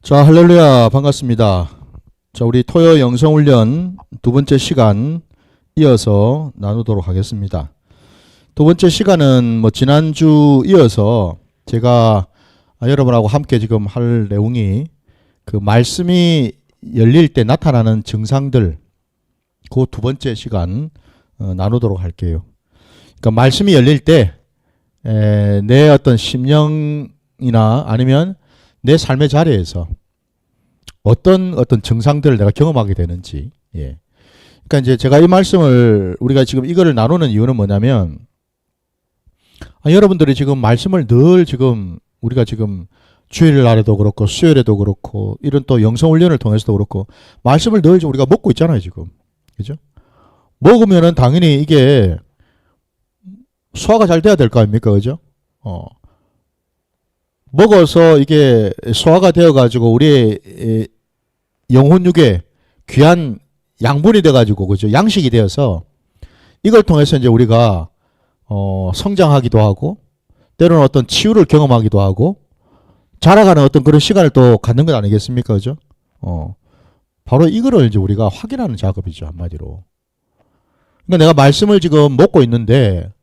자, 할렐루야, 반갑습니다. 자, 우리 토요 영성훈련 두 번째 시간 이어서 나누도록 하겠습니다. 두 번째 시간은 지난주 이어서 제가 여러분하고 함께 지금 할 내용이 그 말씀이 열릴 때 나타나는 증상들, 그 두 번째 시간 나누도록 할게요. 그러니까 말씀이 열릴 때 내 어떤 심령이나 아니면 내 삶의 자리에서 어떤 증상들을 내가 경험하게 되는지. 예. 그러니까 이제 제가 이 말씀을 우리가 지금 이거를 나누는 이유는 뭐냐면, 여러분들이 지금 말씀을 늘 지금 우리가 지금 주일 날에도 그렇고 수요일에도 그렇고 이런 또 영성훈련을 통해서도 그렇고 말씀을 늘 우리가 먹고 있잖아요, 지금. 그죠? 먹으면은 당연히 이게 소화가 잘 돼야 될 거 아닙니까? 그죠? 먹어서 이게 소화가 되어가지고 우리의 영혼육에 귀한 양분이 돼가지고, 그죠? 양식이 되어서 이걸 통해서 이제 우리가 성장하기도 하고 때로는 어떤 치유를 경험하기도 하고 자라가는 어떤 그런 시간을 또 갖는 것 아니겠습니까? 그죠? 바로 이거를 이제 우리가 확인하는 작업이죠, 한마디로. 그러니까 내가 말씀을 지금 먹고 있는데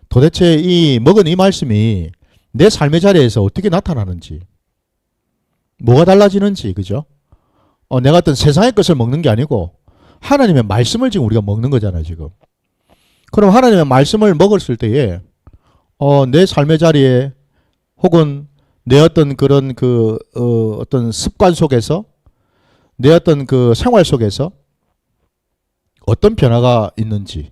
도대체 이 먹은 이 말씀이 내 삶의 자리에서 어떻게 나타나는지, 뭐가 달라지는지, 그죠? 내가 어떤 세상의 것을 먹는 게 아니고 하나님의 말씀을 지금 우리가 먹는 거잖아요, 지금. 그럼 하나님의 말씀을 먹었을 때에 내 삶의 자리에 혹은 내 어떤 그런 어떤 습관 속에서 내 어떤 그 생활 속에서 어떤 변화가 있는지,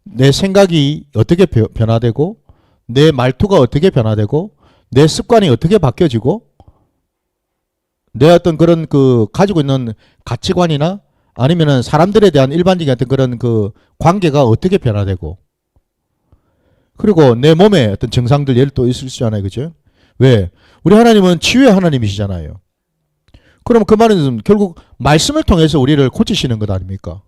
내 생각이 어떻게 변화되고 내 말투가 어떻게 변화되고 내 습관이 어떻게 바뀌어지고 내 어떤 그런 가지고 있는 가치관이나 아니면은 사람들에 대한 일반적인 어떤 그런 관계가 어떻게 변화되고, 그리고 내 몸에 어떤 증상들 예를 또 있을 수 있잖아요, 그죠? 왜? 우리 하나님은 치유의 하나님이시잖아요. 그럼 그 말은 결국 말씀을 통해서 우리를 고치시는 것 아닙니까?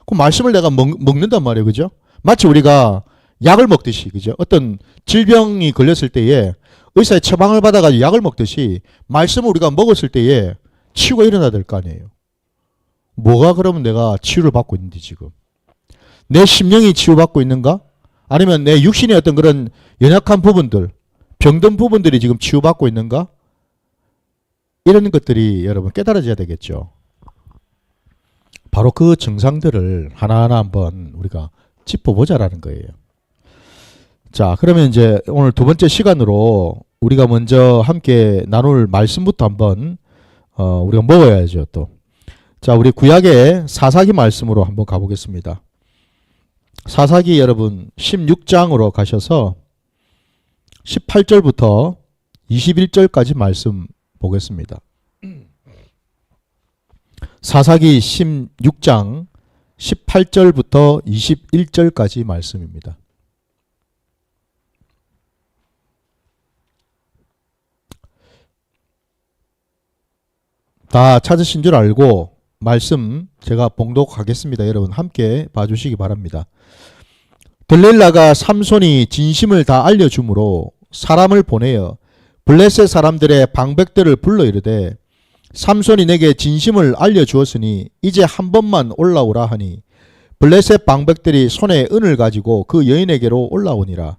그 말씀을 내가 먹는단 말이에요, 그죠? 마치 우리가 약을 먹듯이, 그죠? 어떤 질병이 걸렸을 때에 의사의 처방을 받아가지고 약을 먹듯이 말씀을 우리가 먹었을 때에 치유가 일어나야 될 거 아니에요. 뭐가 그러면 내가 치유를 받고 있는지, 지금 내 심령이 치유받고 있는가? 아니면 내 육신의 어떤 그런 연약한 부분들, 병든 부분들이 지금 치유받고 있는가? 이런 것들이 여러분 깨달아져야 되겠죠. 바로 그 증상들을 하나하나 한번 우리가 짚어보자라는 거예요. 자, 그러면 이제 오늘 두 번째 시간으로 우리가 먼저 함께 나눌 말씀부터 한번 우리가 먹어야죠, 또. 자, 우리 구약의 사사기 말씀으로 한번 가보겠습니다. 사사기 여러분 16장으로 가셔서 18절부터 21절까지 말씀 보겠습니다. 사사기 16장 18절부터 21절까지 말씀입니다. 다 찾으신 줄 알고 말씀 제가 봉독하겠습니다. 여러분 함께 봐주시기 바랍니다. 들릴라가 삼손이 진심을 다 알려주므로 사람을 보내어 블레셋 사람들의 방백들을 불러 이르되, 삼손이 내게 진심을 알려주었으니 이제 한 번만 올라오라 하니 블레셋 방백들이 손에 은을 가지고 그 여인에게로 올라오니라.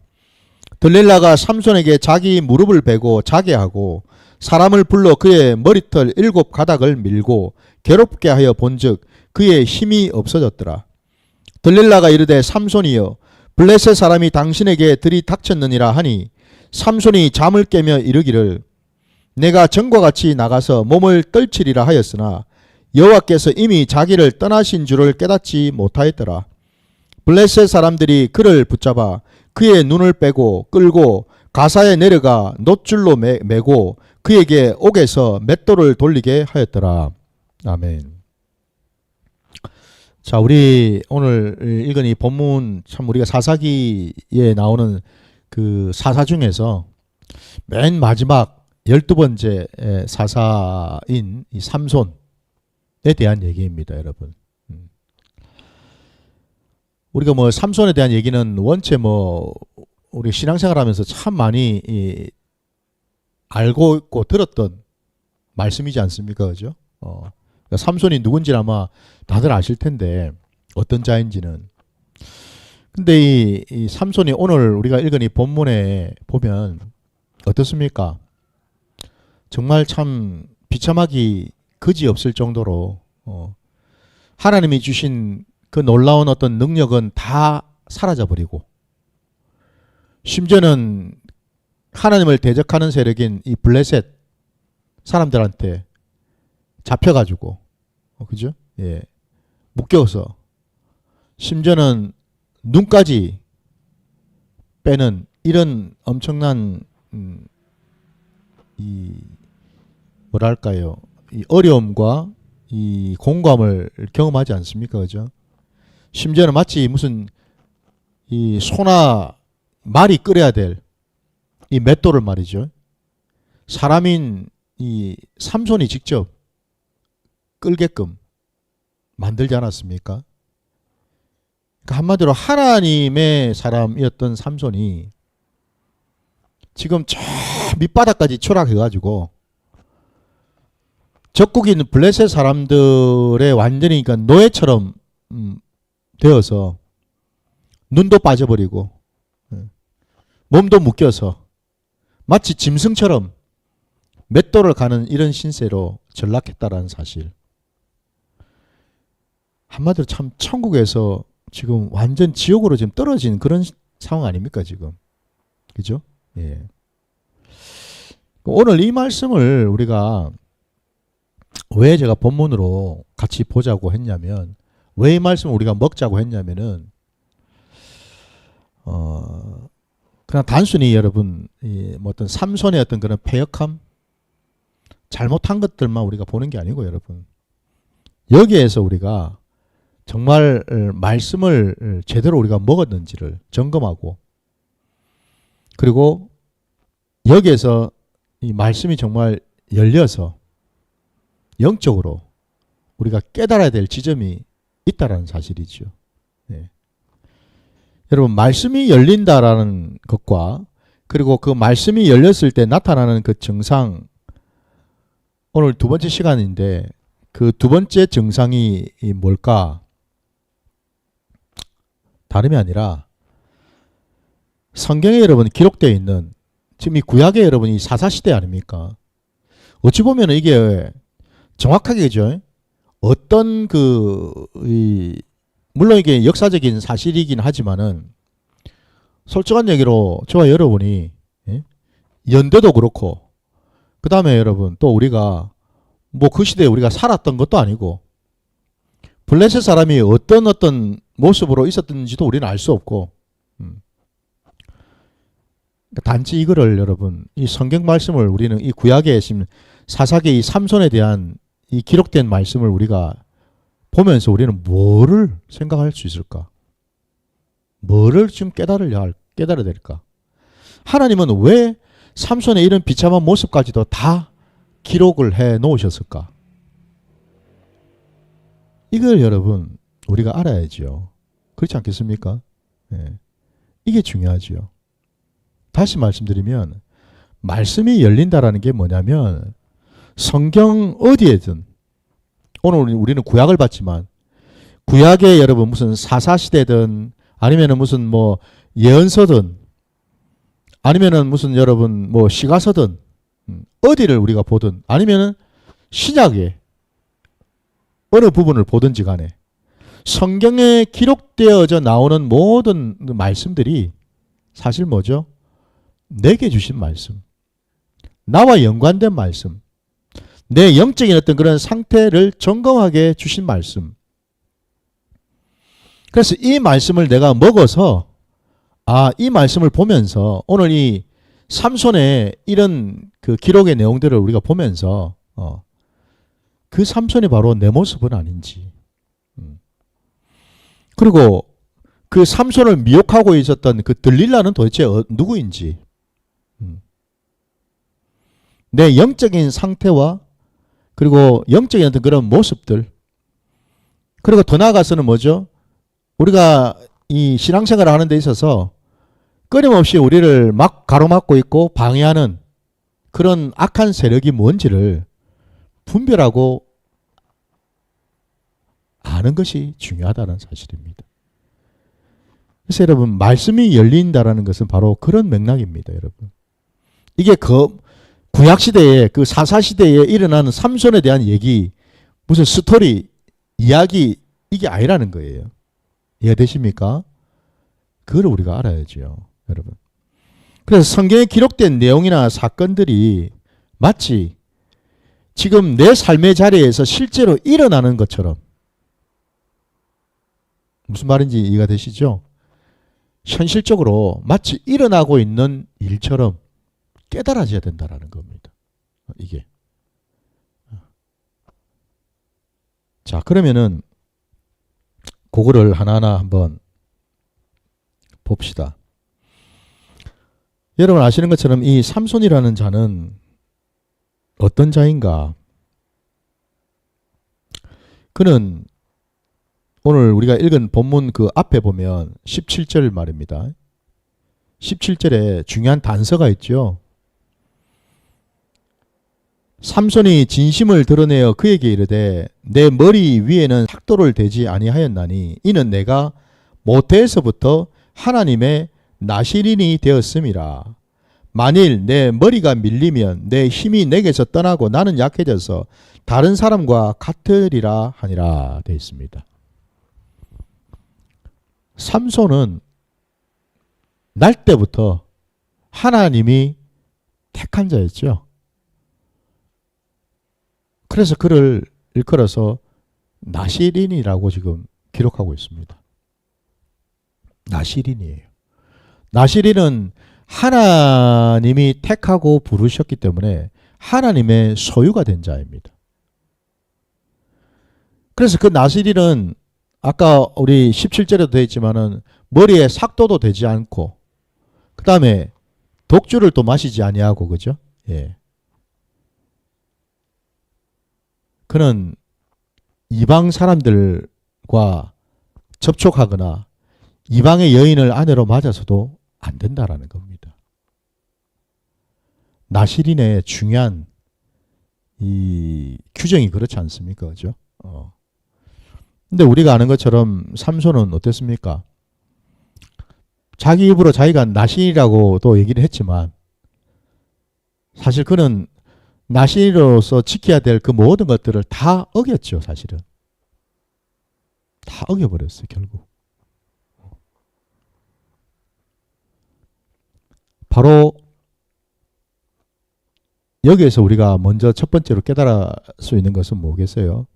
들릴라가 삼손에게 자기 무릎을 베고 자게 하고 사람을 불러 그의 머리털 7가닥을 밀고 괴롭게 하여 본즉 그의 힘이 없어졌더라. 들릴라가 이르되, 삼손이여, 블레셋 사람이 당신에게 들이닥쳤느니라 하니 삼손이 잠을 깨며 이르기를, 내가 전과 같이 나가서 몸을 떨치리라 하였으나 여호와께서 이미 자기를 떠나신 줄을 깨닫지 못하였더라. 블레셋 사람들이 그를 붙잡아 그의 눈을 빼고 끌고 가사에 내려가 놋줄로 매고 그에게 옥에서 맷돌을 돌리게 하였더라. 아멘. 자, 우리 오늘 읽은 이 본문, 참 우리가 사사기에 나오는 그 사사 중에서 맨 마지막 12번째 사사인 이 삼손에 대한 얘기입니다, 여러분. 우리가 삼손에 대한 얘기는 원체 우리 신앙생활 하면서 참 많이 알고 있고 들었던 말씀이지 않습니까? 그죠? 그러니까 삼손이 누군지는 아마 다들 아실 텐데 어떤 자인지는. 근데 이 삼손이 오늘 우리가 읽은 이 본문에 보면 어떻습니까? 정말 참 비참하기 그지없을 정도로 하나님이 주신 그 놀라운 어떤 능력은 다 사라져버리고, 심지어는 하나님을 대적하는 세력인 이 블레셋 사람들한테 잡혀가지고, 그죠? 예, 묶여서 심지어는 눈까지 빼는 이런 엄청난 이 뭐랄까요, 이 어려움과 이 공감을 경험하지 않습니까? 그죠? 심지어는 마치 무슨 이 소나 말이 끓여야 될 이 맷돌을 말이죠, 사람인 이 삼손이 직접 끌게끔 만들지 않았습니까? 그러니까 한마디로 하나님의 사람이었던 삼손이 지금 저 밑바닥까지 추락해가지고 적국인 블레셋 사람들의 완전히 그러니까 노예처럼 되어서 눈도 빠져버리고 몸도 묶여서 마치 짐승처럼 맷돌을 가는 이런 신세로 전락했다라는 사실. 한마디로 참 천국에서 지금 완전 지옥으로 지금 떨어진 그런 상황 아닙니까 지금? 그죠? 예. 오늘 이 말씀을 우리가 왜 제가 본문으로 같이 보자고 했냐면, 왜 이 말씀을 우리가 먹자고 했냐면은 그냥 단순히 여러분 뭐 어떤 삼손의 어떤 그런 패역함, 잘못한 것들만 우리가 보는 게 아니고 여러분, 여기에서 우리가 정말 말씀을 제대로 우리가 먹었는지를 점검하고, 그리고 여기에서 이 말씀이 정말 열려서 영적으로 우리가 깨달아야 될 지점이 있다라는 사실이죠. 네. 여러분, 말씀이 열린다라는 것과 그리고 그 말씀이 열렸을 때 나타나는 그 증상, 오늘 두 번째 시간인데 그 두 번째 증상이 뭘까? 다름이 아니라 성경에 여러분 기록되어 있는, 지금 이 구약에 여러분 이 사사시대 아닙니까? 어찌 보면 이게 정확하게죠, 어떤 물론 이게 역사적인 사실이긴 하지만은 솔직한 얘기로 저와 여러분이 연대도 그렇고, 그 다음에 여러분 또 우리가 뭐 그 시대에 우리가 살았던 것도 아니고, 블레셋 사람이 어떤 모습으로 있었는지도 우리는 알 수 없고, 단지 이거를 여러분 이 성경 말씀을 우리는 이 구약의 지금 사사기 이 삼손에 대한 이 기록된 말씀을 우리가 보면서 우리는 뭐를 생각할 수 있을까? 뭐를 지금 깨달아야 될까? 하나님은 왜 삼손의 이런 비참한 모습까지도 다 기록을 해 놓으셨을까? 이걸 여러분 우리가 알아야죠. 그렇지 않겠습니까? 네. 이게 중요하죠. 다시 말씀드리면 말씀이 열린다라는 게 뭐냐면, 성경 어디에든, 오늘 우리는 구약을 봤지만 구약에 여러분 무슨 사사시대든 아니면은 무슨 뭐 예언서든 아니면은 무슨 여러분 뭐 시가서든 어디를 우리가 보든 아니면은 신약의 어느 부분을 보든지 간에 성경에 기록되어져 나오는 모든 말씀들이 사실 뭐죠? 내게 주신 말씀, 나와 연관된 말씀, 내 영적인 어떤 그런 상태를 점검하게 주신 말씀. 그래서 이 말씀을 내가 먹어서 이 말씀을 보면서 오늘 이 삼손의 이런 그 기록의 내용들을 우리가 보면서 그 삼손이 바로 내 모습은 아닌지, 그리고 그 삼손을 미혹하고 있었던 그 들릴라는 도대체 누구인지, 내 영적인 상태와 그리고 영적인 어떤 그런 모습들, 그리고 더 나아가서는 뭐죠? 우리가 이 신앙생활을 하는 데 있어서 끊임없이 우리를 막 가로막고 있고 방해하는 그런 악한 세력이 뭔지를 분별하고 아는 것이 중요하다는 사실입니다. 그래서 여러분, 말씀이 열린다라는 것은 바로 그런 맥락입니다, 여러분. 이게 구약시대에, 그 사사시대에 일어나는 삼손에 대한 얘기, 무슨 스토리, 이야기, 이게 아니라는 거예요. 이해되십니까? 그걸 우리가 알아야죠, 여러분. 그래서 성경에 기록된 내용이나 사건들이 마치 지금 내 삶의 자리에서 실제로 일어나는 것처럼, 무슨 말인지 이해가 되시죠? 현실적으로 마치 일어나고 있는 일처럼 깨달아져야 된다는 겁니다. 이게. 자, 그러면은 그거를 하나하나 한번 봅시다. 여러분 아시는 것처럼 이 삼손이라는 자는 어떤 자인가? 그는 오늘 우리가 읽은 본문 그 앞에 보면 17절 말입니다. 17절에 중요한 단서가 있죠. 삼손이 진심을 드러내어 그에게 이르되 내 머리 위에는 삭도를 대지 아니하였나니 이는 내가 모태에서부터 하나님의 나실인이 되었음이라. 만일 내 머리가 밀리면 내 힘이 내게서 떠나고 나는 약해져서 다른 사람과 같으리라 하니라 되어 있습니다. 삼손은 날 때부터 하나님이 택한 자였죠. 그래서 그를 일컬어서 나실인이라고 지금 기록하고 있습니다. 나실인이에요. 나실인은 하나님이 택하고 부르셨기 때문에 하나님의 소유가 된 자입니다. 그래서 그 나실인은 아까 우리 17절에도 되어 있지만은 머리에 삭도도 되지 않고 그 다음에 독주를 또 마시지 아니하고 그죠? 예. 그는 이방 사람들과 접촉하거나 이방의 여인을 아내로 맞아서도 안 된다라는 겁니다. 나실인의 중요한 이 규정이 그렇지 않습니까? 그죠? 근데 우리가 아는 것처럼 삼손은 어땠습니까? 자기 입으로 자기가 나실이라고 또 얘기를 했지만 사실 그는 나실로서 지켜야 될 그 모든 것들을 다 어겼죠, 사실은. 다 어겨버렸어요, 결국. 바로 여기에서 우리가 먼저 첫 번째로 깨달을 수 있는 것은 뭐겠어요?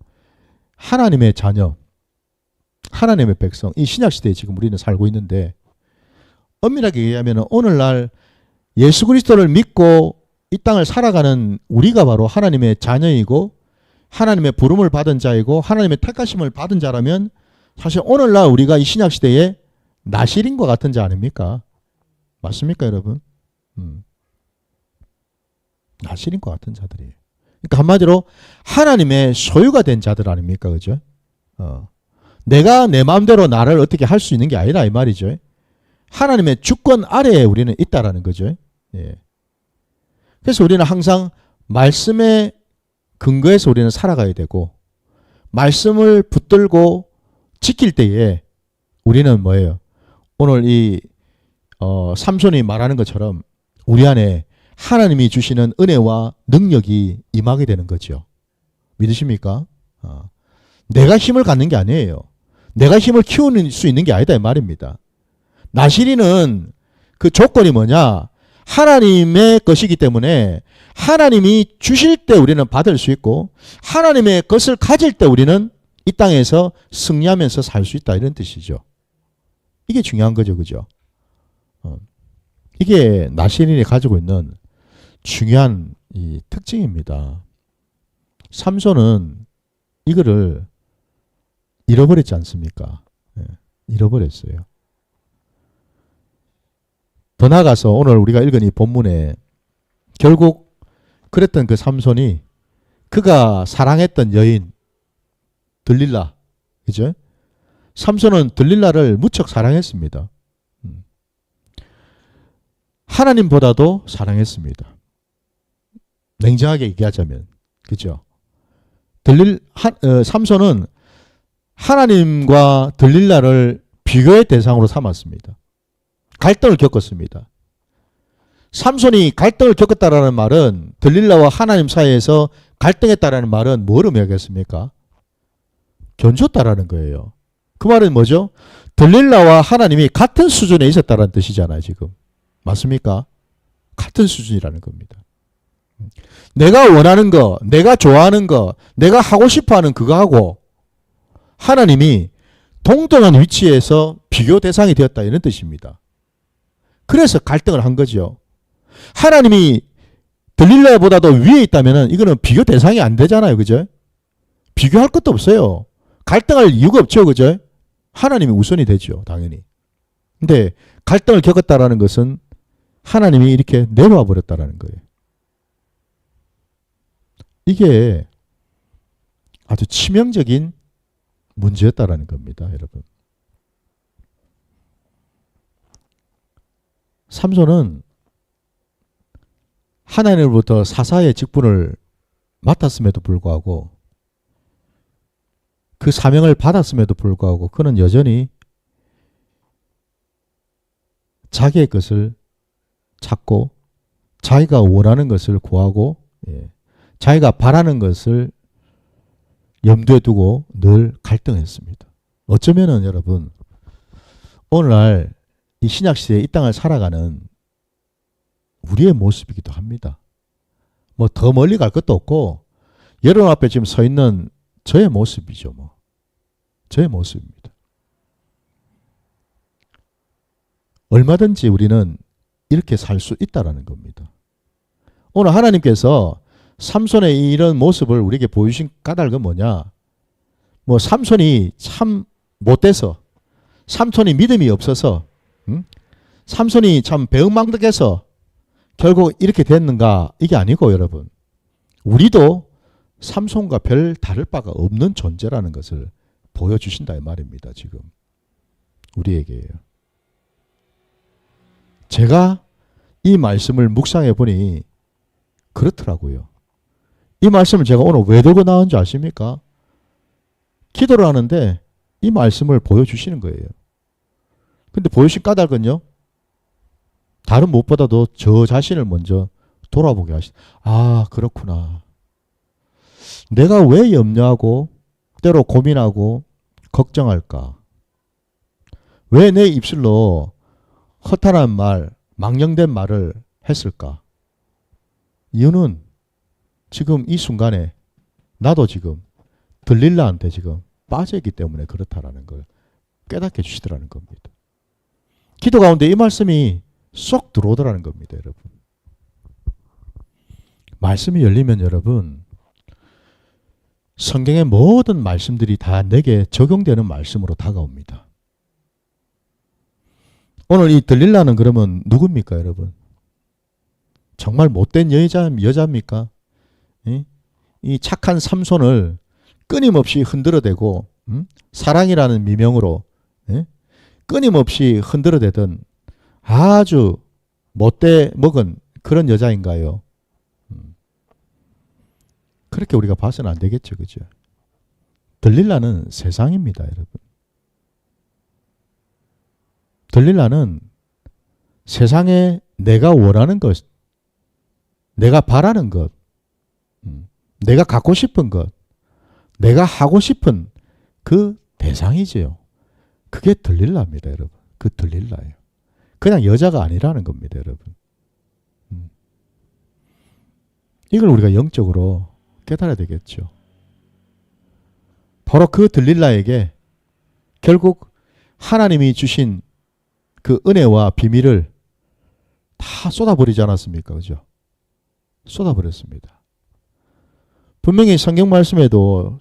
하나님의 자녀, 하나님의 백성, 이 신약시대에 지금 우리는 살고 있는데 엄밀하게 얘기하면 오늘날 예수 그리스도를 믿고 이 땅을 살아가는 우리가 바로 하나님의 자녀이고 하나님의 부름을 받은 자이고 하나님의 택하심을 받은 자라면 사실 오늘날 우리가 이 신약시대에 나실인과 같은 자 아닙니까? 맞습니까, 여러분? 나실인과 같은 자들이에요. 그러니까 한마디로 하나님의 소유가 된 자들 아닙니까? 그죠? 내가 내 마음대로 나를 어떻게 할 수 있는 게 아니라 이 말이죠. 하나님의 주권 아래에 우리는 있다라는 거죠. 예. 그래서 우리는 항상 말씀에 근거해서 우리는 살아가야 되고 말씀을 붙들고 지킬 때에 우리는 뭐예요? 오늘 이 삼손이 말하는 것처럼 우리 안에 하나님이 주시는 은혜와 능력이 임하게 되는 거죠. 믿으십니까? 내가 힘을 갖는 게 아니에요. 내가 힘을 키우는 수 있는 게 아니다 이 말입니다. 나실인은 그 조건이 뭐냐? 하나님의 것이기 때문에 하나님이 주실 때 우리는 받을 수 있고 하나님의 것을 가질 때 우리는 이 땅에서 승리하면서 살 수 있다 이런 뜻이죠. 이게 중요한 거죠. 그죠? 이게 나실인이 가지고 있는 중요한 이 특징입니다. 삼손은 이거를 잃어버렸지 않습니까? 네, 잃어버렸어요. 더 나아가서 오늘 우리가 읽은 이 본문에 결국 그랬던 그 삼손이 그가 사랑했던 여인 들릴라, 그죠? 삼손은 들릴라를 무척 사랑했습니다. 하나님보다도 사랑했습니다. 냉정하게 얘기하자면, 그죠? 삼손은 하나님과 들릴라를 비교의 대상으로 삼았습니다. 갈등을 겪었습니다. 삼손이 갈등을 겪었다라는 말은 들릴라와 하나님 사이에서 갈등했다라는 말은 뭘 의미하겠습니까? 견줬다라는 거예요. 그 말은 뭐죠? 들릴라와 하나님이 같은 수준에 있었다라는 뜻이잖아요, 지금. 맞습니까? 같은 수준이라는 겁니다. 내가 원하는 거, 내가 좋아하는 거, 내가 하고 싶어 하는 그거하고 하나님이 동등한 위치에서 비교 대상이 되었다 이런 뜻입니다. 그래서 갈등을 한 거죠. 하나님이 들릴라보다도 위에 있다면 이거는 비교 대상이 안 되잖아요. 그죠? 비교할 것도 없어요. 갈등할 이유가 없죠. 그죠? 하나님이 우선이 되죠. 당연히. 근데 갈등을 겪었다라는 것은 하나님이 이렇게 내려와 버렸다라는 거예요. 이게 아주 치명적인 문제였다라는 겁니다. 여러분. 삼손은 하나님으로부터 사사의 직분을 맡았음에도 불구하고 그 사명을 받았음에도 불구하고 그는 여전히 자기의 것을 찾고 자기가 원하는 것을 구하고 자기가 바라는 것을 염두에 두고 늘 갈등했습니다. 어쩌면은 여러분 오늘날 이 신약시대에 이 땅을 살아가는 우리의 모습이기도 합니다. 뭐 더 멀리 갈 것도 없고 여러분 앞에 지금 서 있는 저의 모습이죠. 뭐 저의 모습입니다. 얼마든지 우리는 이렇게 살 수 있다라는 겁니다. 오늘 하나님께서 삼손의 이런 모습을 우리에게 보여주신 까닭은 뭐냐? 뭐 삼손이 참 못돼서, 삼손이 믿음이 없어서, 삼손이 참 배은망덕해서 결국 이렇게 됐는가? 이게 아니고 여러분, 우리도 삼손과 별 다를 바가 없는 존재라는 것을 보여주신다 이 말입니다. 지금 우리에게요. 제가 이 말씀을 묵상해 보니 그렇더라고요. 이 말씀을 제가 오늘 왜 들고 나온 줄 아십니까? 기도를 하는데 이 말씀을 보여주시는 거예요. 근데 보여주신 까닭은요, 다른 무엇보다도 저 자신을 먼저 돌아보게 하신. 아, 그렇구나. 내가 왜 염려하고 때로 고민하고 걱정할까? 왜 내 입술로 허탄한 말, 망령된 말을 했을까? 이유는 지금 이 순간에 나도 지금 들릴라한테 지금 빠져있기 때문에 그렇다라는 걸 깨닫게 해주시더라는 겁니다. 기도 가운데 이 말씀이 쏙 들어오더라는 겁니다. 여러분. 말씀이 열리면 여러분, 성경의 모든 말씀들이 다 내게 적용되는 말씀으로 다가옵니다. 오늘 이 들릴라는 그러면 누굽니까 여러분? 정말 못된 여자입니까? 이 착한 삼손을 끊임없이 흔들어대고 사랑이라는 미명으로 끊임없이 흔들어대던 아주 못돼 먹은 그런 여자인가요? 그렇게 우리가 봐서는 안 되겠죠. 그죠? 들릴라는 세상입니다. 여러분. 들릴라는 세상에 내가 원하는 것, 내가 바라는 것, 내가 갖고 싶은 것, 내가 하고 싶은 그 대상이지요. 그게 들릴라입니다. 여러분. 그 들릴라예요. 그냥 여자가 아니라는 겁니다. 여러분. 이걸 우리가 영적으로 깨달아야 되겠죠. 바로 그 들릴라에게 결국 하나님이 주신 그 은혜와 비밀을 다 쏟아버리지 않았습니까? 그죠? 쏟아버렸습니다. 분명히 성경 말씀에도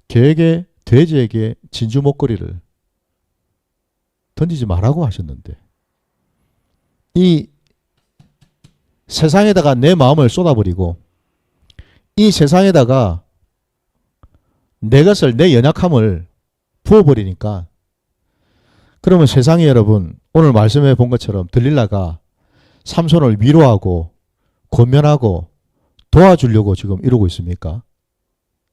개에게, 돼지에게 진주 목걸이를 던지지 말라고 하셨는데 이 세상에다가 내 마음을 쏟아버리고 이 세상에다가 내 것을, 내 연약함을 부어버리니까 그러면 세상에 여러분 오늘 말씀해 본 것처럼 들릴라가 삼손을 위로하고 권면하고 도와주려고 지금 이러고 있습니까?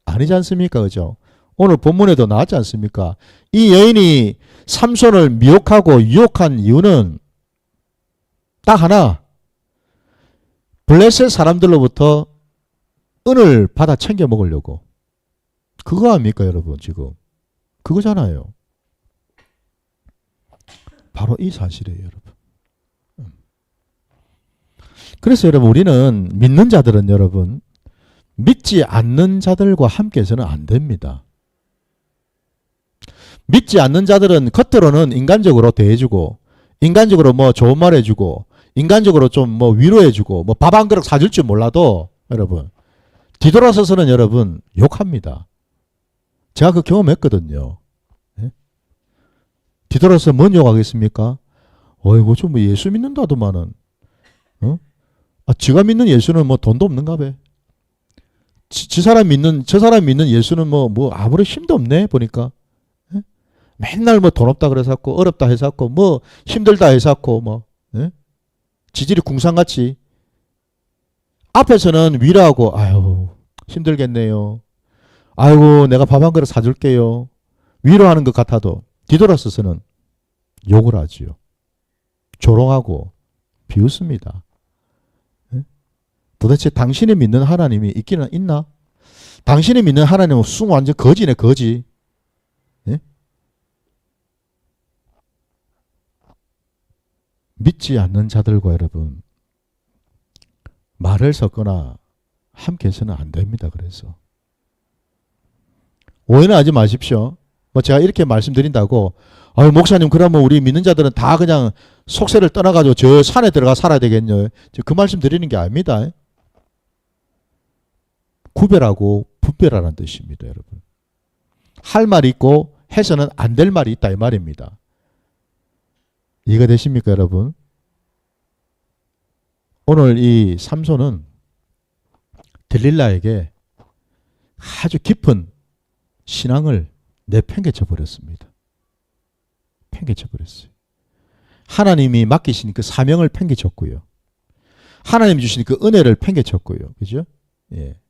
아니지 않습니까? 그죠? 오늘 본문에도 나왔지 않습니까? 이 여인이 삼손을 미혹하고 유혹한 이유는 딱 하나. 블레셋 사람들로부터 은을 받아 챙겨 먹으려고. 그거 아닙니까, 여러분, 지금? 그거잖아요. 바로 이 사실이에요, 여러분. 그래서 여러분, 우리는 믿는 자들은 여러분, 믿지 않는 자들과 함께 해서는 안 됩니다. 믿지 않는 자들은 겉으로는 인간적으로 대해주고, 인간적으로 뭐 좋은 말 해주고, 인간적으로 좀 뭐 위로해주고, 뭐 밥 한 그릇 사줄 줄 몰라도, 여러분, 뒤돌아서서는 여러분, 욕합니다. 제가 그 경험했거든요. 예? 뒤돌아서 뭔 욕하겠습니까? 어이구, 좀 뭐 예수 믿는다더만은, 어? 아, 지가 믿는 예수는 뭐 돈도 없는가 봐. 저 사람 믿는 예수는 뭐 아무리 힘도 없네, 보니까. 예? 맨날 뭐 돈 없다 그래서 갖고, 어렵다 해서 갖고, 뭐 힘들다 해서 갖고, 뭐, 예? 지질이 궁상같이. 앞에서는 위로하고, 아유, 힘들겠네요. 아이고, 내가 밥 한 그릇 사줄게요. 위로하는 것 같아도, 뒤돌아서서는 욕을 하지요. 조롱하고, 비웃습니다. 도대체 당신이 믿는 하나님이 있기는 있나? 당신이 믿는 하나님은 완전 거지네, 거지. 예? 믿지 않는 자들과 여러분, 말을 섞거나 함께 해서는 안 됩니다. 그래서. 오해는 하지 마십시오. 뭐 제가 이렇게 말씀드린다고, 아유, 목사님, 그러면 우리 믿는 자들은 다 그냥 속세를 떠나가지고 저 산에 들어가 살아야 되겠냐. 그 말씀 드리는 게 아닙니다. 구별하고 분별하라는 뜻입니다, 여러분. 할 말이 있고 해서는 안 될 말이 있다, 이 말입니다. 이해가 되십니까, 여러분? 오늘 이 삼손은 들릴라에게 아주 깊은 신앙을 내팽개쳐 버렸습니다. 팽개쳐 버렸어요. 하나님이 맡기신 그 사명을 팽개쳤고요. 하나님 주신 그 은혜를 팽개쳤고요. 그죠? 예.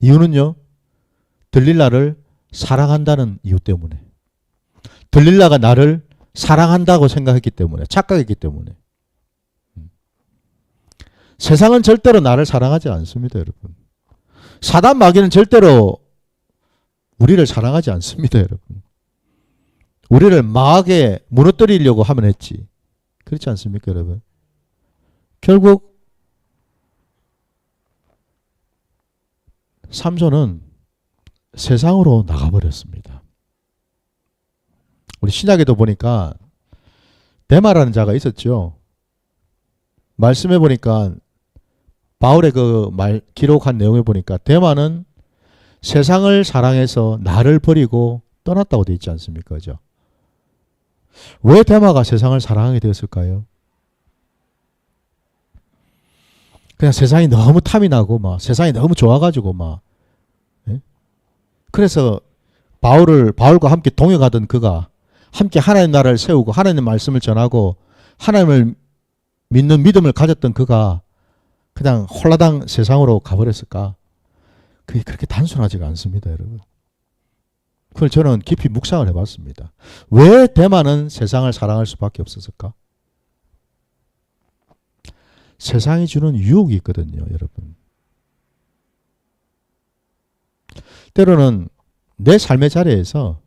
이유는요, 들릴라를 사랑한다는 이유 때문에. 들릴라가 나를 사랑한다고 생각했기 때문에, 착각했기 때문에. 세상은 절대로 나를 사랑하지 않습니다, 여러분. 사단 마귀는 절대로 우리를 사랑하지 않습니다, 여러분. 우리를 망하게 무너뜨리려고 하면 했지. 그렇지 않습니까, 여러분? 결국 삼손은 세상으로 나가버렸습니다. 우리 신약에도 보니까 데마라는 자가 있었죠. 말씀해 보니까 바울의 그 말 기록한 내용에 보니까 데마는 세상을 사랑해서 나를 버리고 떠났다고 되어 있지 않습니까? 그죠? 왜 데마가 세상을 사랑하게 되었을까요? 그냥 세상이 너무 탐이 나고 막 세상이 너무 좋아가지고 막, 예? 그래서 바울과 함께 동행하던 그가 함께 하나님 나라를 세우고 하나님 말씀을 전하고 하나님을 믿는 믿음을 가졌던 그가 그냥 홀라당 세상으로 가버렸을까? 그게 그렇게 단순하지가 않습니다, 여러분. 그걸 저는 깊이 묵상을 해봤습니다. 왜 데마는 세상을 사랑할 수밖에 없었을까? 세상이 주는 유혹이 있거든요, 여러분. 때로는 내 삶의 자리에서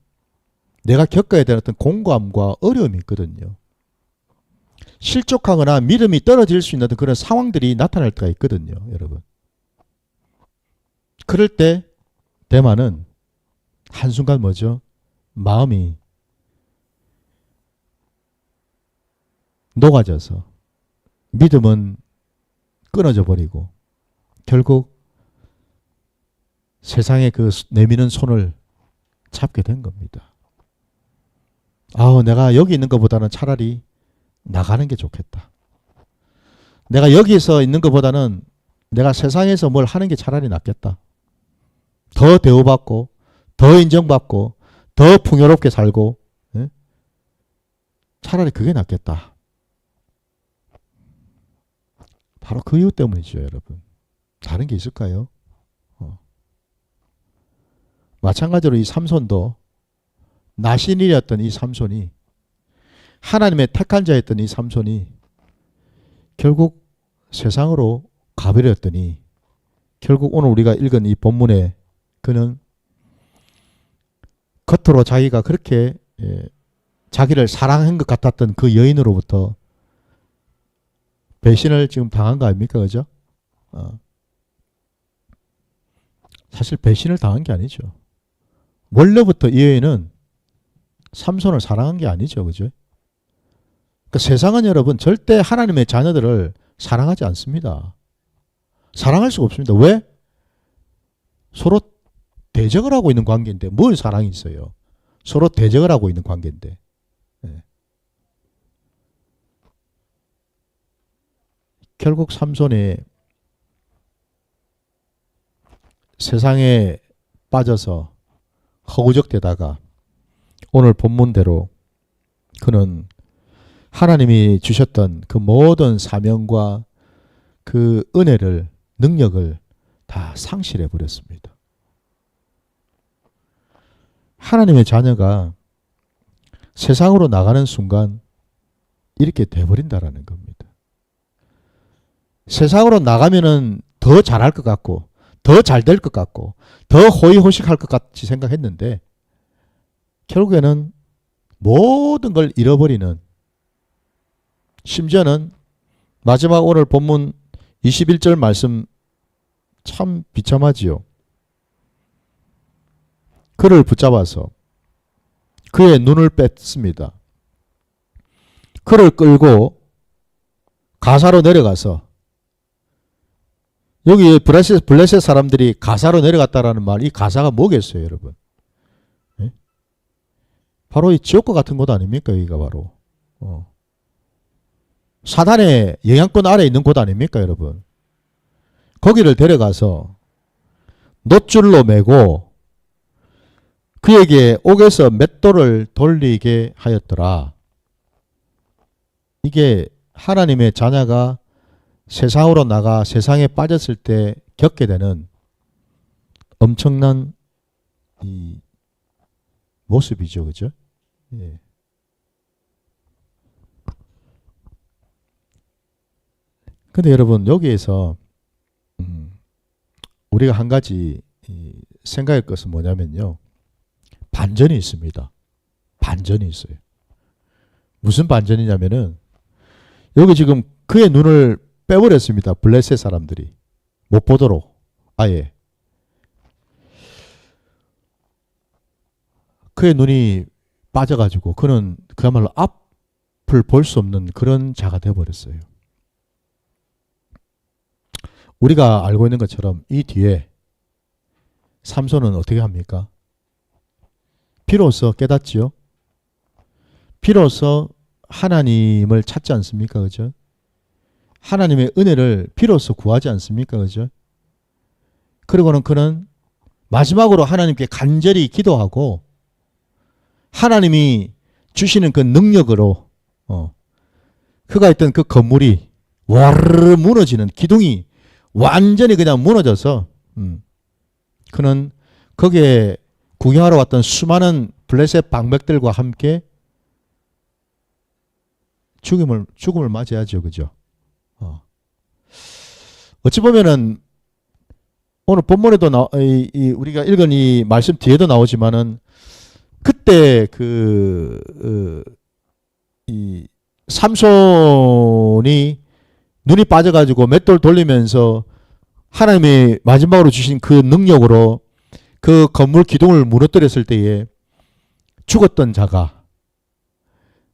내가 겪어야 되는 어떤 공감과 어려움이 있거든요. 실족하거나 믿음이 떨어질 수 있는 그런 상황들이 나타날 때가 있거든요, 여러분. 그럴 때 데마는 한순간 뭐죠? 마음이 녹아져서 믿음은 끊어져 버리고 결국 세상의 그 내미는 손을 잡게 된 겁니다. 내가 여기 있는 것보다는 차라리 나가는 게 좋겠다. 내가 여기서 있는 것보다는 내가 세상에서 뭘 하는 게 차라리 낫겠다. 더 대우받고 더 인정받고 더 풍요롭게 살고, 예? 차라리 그게 낫겠다. 바로 그 이유 때문이죠, 여러분. 다른 게 있을까요? 마찬가지로 이 삼손도 나신이었던 이 삼손이 하나님의 택한 자였던 이 삼손이 결국 세상으로 가버렸더니 결국 오늘 우리가 읽은 이 본문에 그는 겉으로 자기가 그렇게 자기를 사랑한 것 같았던 그 여인으로부터 배신을 지금 당한 거 아닙니까? 그죠? 사실 배신을 당한 게 아니죠. 원래부터 이 여인은 삼손을 사랑한 게 아니죠. 그죠? 그러니까 세상은 여러분 절대 하나님의 자녀들을 사랑하지 않습니다. 사랑할 수가 없습니다. 왜? 서로 대적을 하고 있는 관계인데 뭘 사랑이 있어요? 서로 대적을 하고 있는 관계인데. 네. 결국 삼손이 세상에 빠져서 허우적대다가 오늘 본문대로 그는 하나님이 주셨던 그 모든 사명과 그 은혜를 능력을 다 상실해 버렸습니다. 하나님의 자녀가 세상으로 나가는 순간 이렇게 돼버린다라는 겁니다. 세상으로 나가면은 더 잘할 것 같고 더 잘 될 것 같고 더 호의호식할 것 같이 생각했는데 결국에는 모든 걸 잃어버리는, 심지어는 마지막 오늘 본문 21절 말씀 참 비참하지요. 그를 붙잡아서 그의 눈을 뺐습니다. 그를 끌고 가사로 내려가서, 여기 블레셋 사람들이 가사로 내려갔다라는 말, 이 가사가 뭐겠어요, 여러분? 예? 바로 이 지옥과 같은 곳 아닙니까? 여기가 바로 사단의 영향권 아래 있는 곳 아닙니까, 여러분? 거기를 데려가서 놋줄로 매고 그에게 옥에서 맷돌을 돌리게 하였더라. 이게 하나님의 자녀가 세상으로 나가 세상에 빠졌을 때 겪게 되는 엄청난 이 모습이죠. 그죠? 예. 근데 여러분 여기에서 우리가 한 가지 생각할 것은 뭐냐면요. 반전이 있습니다. 반전이 있어요. 무슨 반전이냐면은 여기 지금 그의 눈을 빼버렸습니다. 블레셋 사람들이 못 보도록 아예. 그의 눈이 빠져가지고 그는 그야말로 앞을 볼 수 없는 그런 자가 되어버렸어요. 우리가 알고 있는 것처럼 이 뒤에 삼손은 어떻게 합니까? 비로소 깨닫지요. 비로소 하나님을 찾지 않습니까? 그죠? 하나님의 은혜를 비로소 구하지 않습니까? 그죠? 그리고는 그는 마지막으로 하나님께 간절히 기도하고 하나님이 주시는 그 능력으로 그가 있던 그 건물이 와르르 무너지는, 기둥이 완전히 그냥 무너져서 그는 거기에 구경하러 왔던 수많은 블레셋 방백들과 함께 죽음을 맞이하죠. 그죠? 어찌 보면은 오늘 본문에도 우리가 읽은 이 말씀 뒤에도 나오지만은 그때 이 삼손이 눈이 빠져가지고 맷돌 돌리면서 하나님이 마지막으로 주신 그 능력으로 그 건물 기둥을 무너뜨렸을 때에 죽었던 자가,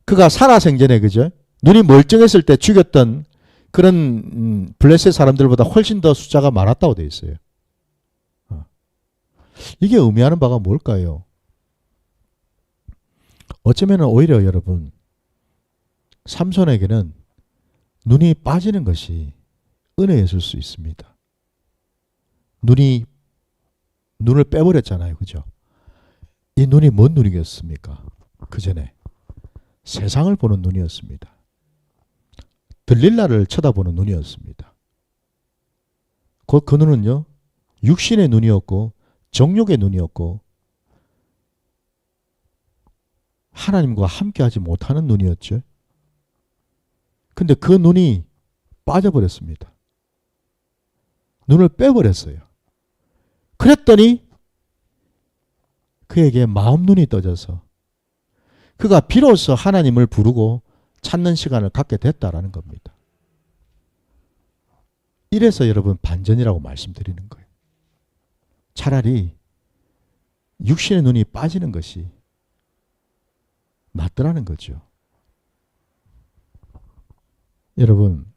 그가 살아생전에, 그죠? 눈이 멀쩡했을 때 죽였던 그런 블레셋 사람들보다 훨씬 더 숫자가 많았다고 되어 있어요. 이게 의미하는 바가 뭘까요? 어쩌면 오히려 여러분 삼손에게는 눈이 빠지는 것이 은혜였을 수 있습니다. 눈을 빼버렸잖아요. 그죠? 이 눈이 뭔 눈이겠습니까? 그 전에 세상을 보는 눈이었습니다. 들릴라를 쳐다보는 눈이었습니다. 그 눈은요, 육신의 눈이었고 정욕의 눈이었고 하나님과 함께하지 못하는 눈이었죠. 근데 그 눈이 빠져버렸습니다. 눈을 빼버렸어요. 그랬더니 그에게 마음 눈이 떠져서 그가 비로소 하나님을 부르고 찾는 시간을 갖게 됐다라는 겁니다. 이래서 여러분 반전이라고 말씀드리는 거예요. 차라리 육신의 눈이 빠지는 것이 낫더라는 거죠. 여러분,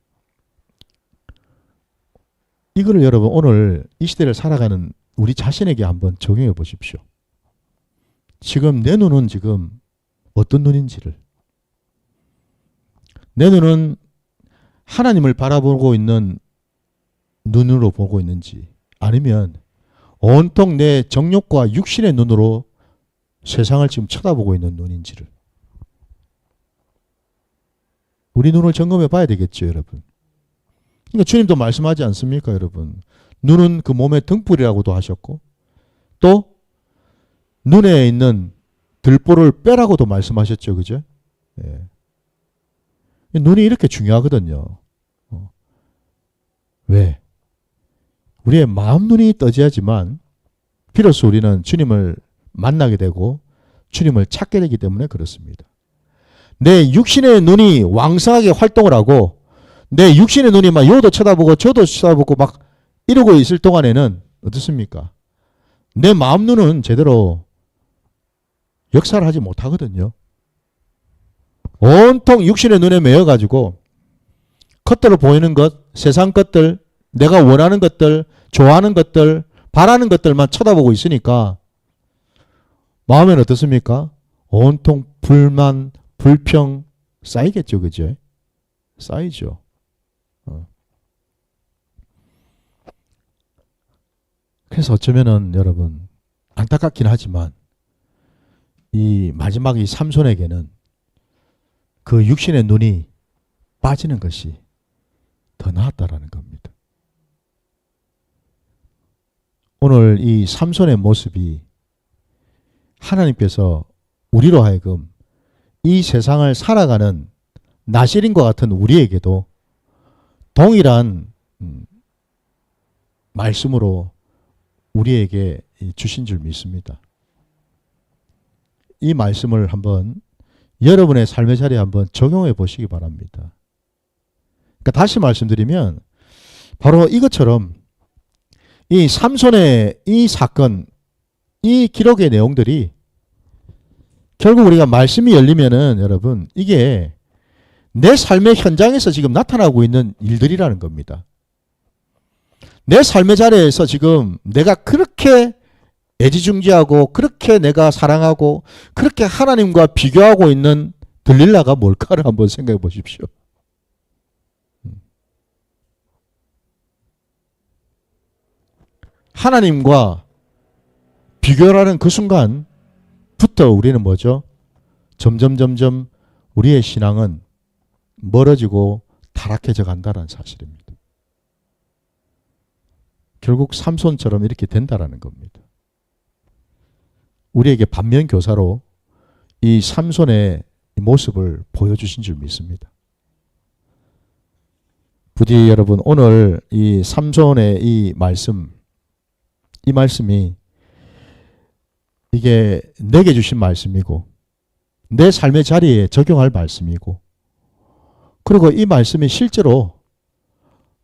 이거를 여러분 오늘 이 시대를 살아가는 우리 자신에게 한번 적용해 보십시오. 지금 내 눈은 지금 어떤 눈인지를, 내 눈은 하나님을 바라보고 있는 눈으로 보고 있는지, 아니면 온통 내 정욕과 육신의 눈으로 세상을 지금 쳐다보고 있는 눈인지를 우리 눈을 점검해 봐야 되겠죠, 여러분. 그러니까 주님도 말씀하지 않습니까, 여러분? 눈은 그 몸의 등불이라고도 하셨고, 또 눈에 있는 들보를 빼라고도 말씀하셨죠, 그죠? 예. 눈이 이렇게 중요하거든요. 왜? 우리의 마음 눈이 떠져야지만 비로소 우리는 주님을 만나게 되고 주님을 찾게 되기 때문에 그렇습니다. 내 육신의 눈이 왕성하게 활동을 하고 내 육신의 눈이 막 요도 쳐다보고 저도 쳐다보고 막 이러고 있을 동안에는 어떻습니까? 내 마음 눈은 제대로 역사를 하지 못하거든요. 온통 육신의 눈에 매여가지고 겉으로 보이는 것, 세상 것들, 내가 원하는 것들, 좋아하는 것들, 바라는 것들만 쳐다보고 있으니까 마음에는 어떻습니까? 온통 불만, 불평 쌓이겠죠, 그죠? 쌓이죠. 그래서 어쩌면은 여러분 안타깝긴 하지만 이 마지막 이 삼손에게는 그 육신의 눈이 빠지는 것이 더 나았다라는 겁니다. 오늘 이 삼손의 모습이 하나님께서 우리로 하여금 이 세상을 살아가는 나실인과 같은 우리에게도 동일한 말씀으로 우리에게 주신 줄 믿습니다. 이 말씀을 한번 여러분의 삶의 자리에 한번 적용해 보시기 바랍니다. 그러니까 다시 말씀드리면 바로 이것처럼 이 삼손의 이 사건, 이 기록의 내용들이 결국 우리가 말씀이 열리면은 여러분 이게 내 삶의 현장에서 지금 나타나고 있는 일들이라는 겁니다. 내 삶의 자리에서 지금 내가 그렇게 애지중지하고 그렇게 내가 사랑하고 그렇게 하나님과 비교하고 있는 들릴라가 뭘까를 한번 생각해 보십시오. 하나님과 비교하는 그 순간부터 우리는 뭐죠? 점점 우리의 신앙은 멀어지고 타락해져 간다는 사실입니다. 결국 삼손처럼 이렇게 된다라는 겁니다. 우리에게 반면교사로 이 삼손의 모습을 보여주신 줄 믿습니다. 부디 여러분 오늘 이 삼손의 이 말씀이 이게 내게 주신 말씀이고 내 삶의 자리에 적용할 말씀이고 그리고 이 말씀이 실제로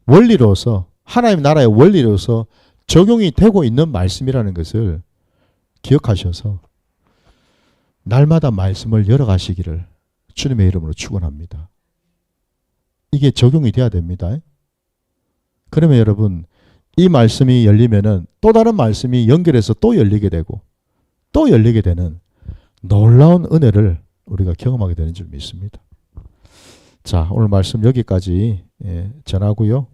원리로서 하나님 나라의 원리로서 적용이 되고 있는 말씀이라는 것을 기억하셔서 날마다 말씀을 열어가시기를 주님의 이름으로 축원합니다. 이게 적용이 돼야 됩니다. 그러면 여러분 이 말씀이 열리면은 또 다른 말씀이 연결해서 또 열리게 되고 또 열리게 되는 놀라운 은혜를 우리가 경험하게 되는 줄 믿습니다. 자, 오늘 말씀 여기까지 전하고요.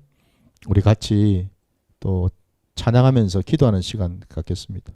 우리 같이 또 찬양하면서 기도하는 시간 갖겠습니다.